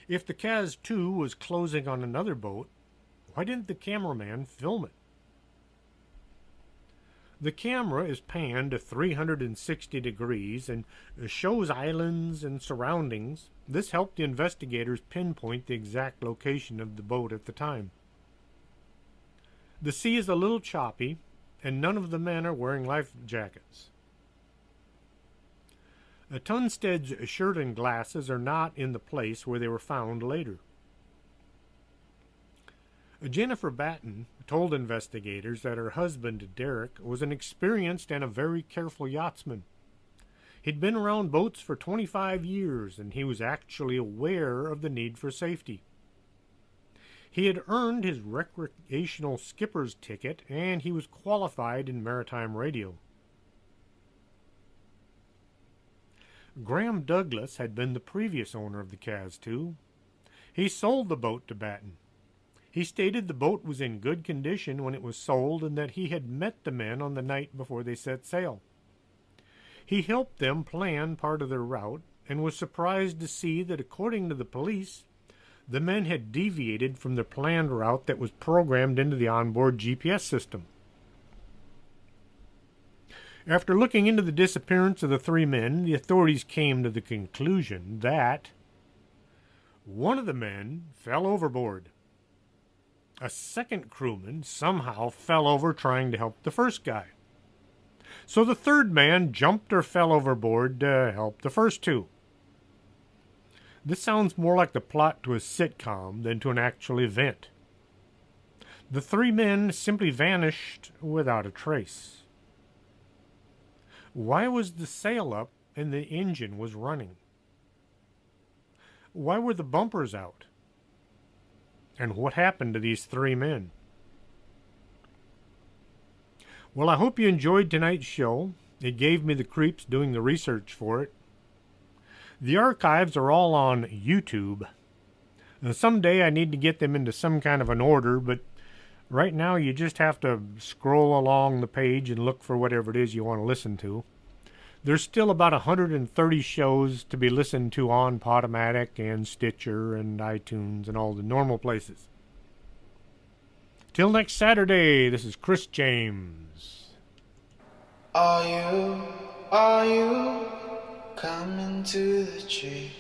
If the Kaz 2 was closing on another boat, why didn't the cameraman film it? The camera is panned to 360 degrees and shows islands and surroundings. This helped the investigators pinpoint the exact location of the boat at the time. The sea is a little choppy, and none of the men are wearing life jackets. Tunstead's shirt and glasses are not in the place where they were found later. Jennifer Batten told investigators that her husband, Derek, was an experienced and a very careful yachtsman. He'd been around boats for 25 years, and he was actually aware of the need for safety. He had earned his recreational skipper's ticket, and he was qualified in maritime radio. Graham Douglas had been the previous owner of the Kaz 2. He sold the boat to Batten. He stated the boat was in good condition when it was sold and that he had met the men on the night before they set sail. He helped them plan part of their route and was surprised to see that, according to the police, the men had deviated from the planned route that was programmed into the onboard GPS system. After looking into the disappearance of the three men, the authorities came to the conclusion that one of the men fell overboard. A second crewman somehow fell over trying to help the first guy. So the third man jumped or fell overboard to help the first two. This sounds more like the plot to a sitcom than to an actual event. The three men simply vanished without a trace. Why was the sail up and the engine was running? Why were the bumpers out? And what happened to these three men? Well, I hope you enjoyed tonight's show. It gave me the creeps doing the research for it. The archives are all on YouTube. Someday I need to get them into some kind of an order, but right now you just have to scroll along the page and look for whatever it is you want to listen to. There's still about 130 shows to be listened to on Podomatic and Stitcher and iTunes and all the normal places. Till next Saturday, this is Chris James. Are you coming to the tree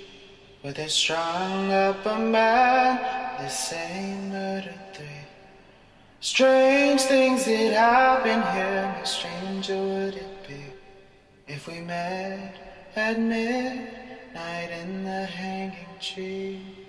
where they strung up a man, the same murder three? Strange things that happen here, how stranger would it be if we met at midnight in the hanging tree?